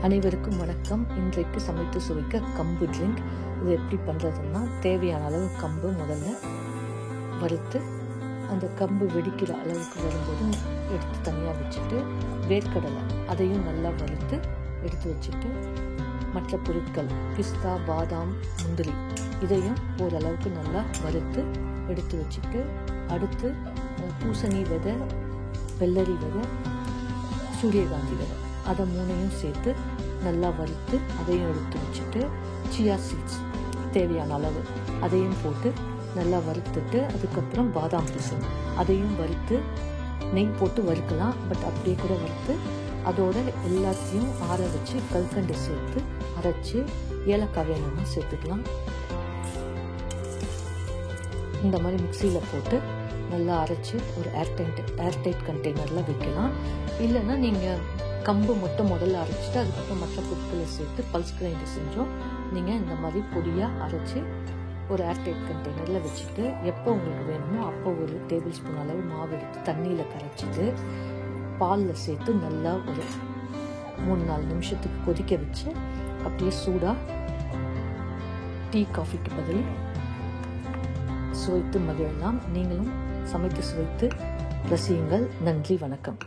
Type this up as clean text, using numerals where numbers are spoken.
அனைவருக்கும் வணக்கம். இன்றைக்கு சமைத்து சுவைக்க கம்பு ட்ரிங்க். இது எப்படி பண்ணுறதுன்னா, தேவையான அளவு கம்பு முதல்ல வறுத்து அந்த கம்பு வெடிக்கிற அளவுக்கு வரும்போது எடுத்து தனியாக வச்சுட்டு, வேர்க்கடலை அதையும் நல்லா வறுத்து எடுத்து வச்சுட்டு, மற்ற பொருட்கள் பிஸ்தா, பாதாம், முந்திரி இதையும் ஓரளவுக்கு நல்லா வறுத்து எடுத்து வச்சுட்டு, அடுத்து பூசணி விதை, வெள்ளரி விதை, சூரியகாந்தி விதை அதை மூணையும் சேர்த்து நல்லா வறுத்து அதையும் எடுத்து வச்சுட்டு, சியா சீட்ஸ் தேவையான அளவு அதையும் போட்டு நல்லா வறுத்துட்டு, அதுக்கப்புறம் பாதாம் பிசின் அதையும் வறுத்து நெய் போட்டு வறுக்கலாம். பட் அப்படியே கூட வறுத்து அதோட எல்லாத்தையும் ஆற வச்சு கல்கண்டு சேர்த்து அரைச்சி ஏலக்காய் வேணும்னா சேர்த்துக்கலாம். இந்த மாதிரி மிக்சியில் போட்டு நல்லா அரைச்சி ஒரு ஏர்டைட் கண்டெய்னரில் வைக்கலாம். இல்லைன்னா நீங்கள் கம்பு மட்டும் முதல்ல அரைச்சிட்டு அதுக்கப்புறம் மற்ற பொருட்களை சேர்த்து பல்ஸ் கிரைண்டர் செஞ்சோம் நீங்கள் இந்த மாதிரி பொடியாக அரைச்சி ஒரு ஏர்டைட் கண்டெய்னரில் வச்சுட்டு, எப்போ உங்களுக்கு வேணுமோ அப்போ ஒரு டேபிள் ஸ்பூன் அளவு மாவு எடுத்து தண்ணியில் கரைச்சிட்டு பாலில் சேர்த்து நல்லா ஒரு 3-4 நிமிஷத்துக்கு கொதிக்க வச்சு அப்படியே சூடாக டீ காஃபிக்கு பதில் சுவைத்து மகிழலாம். நீங்களும் சமைத்து சுவைத்து ரசியுங்கள். நன்றி, வணக்கம்.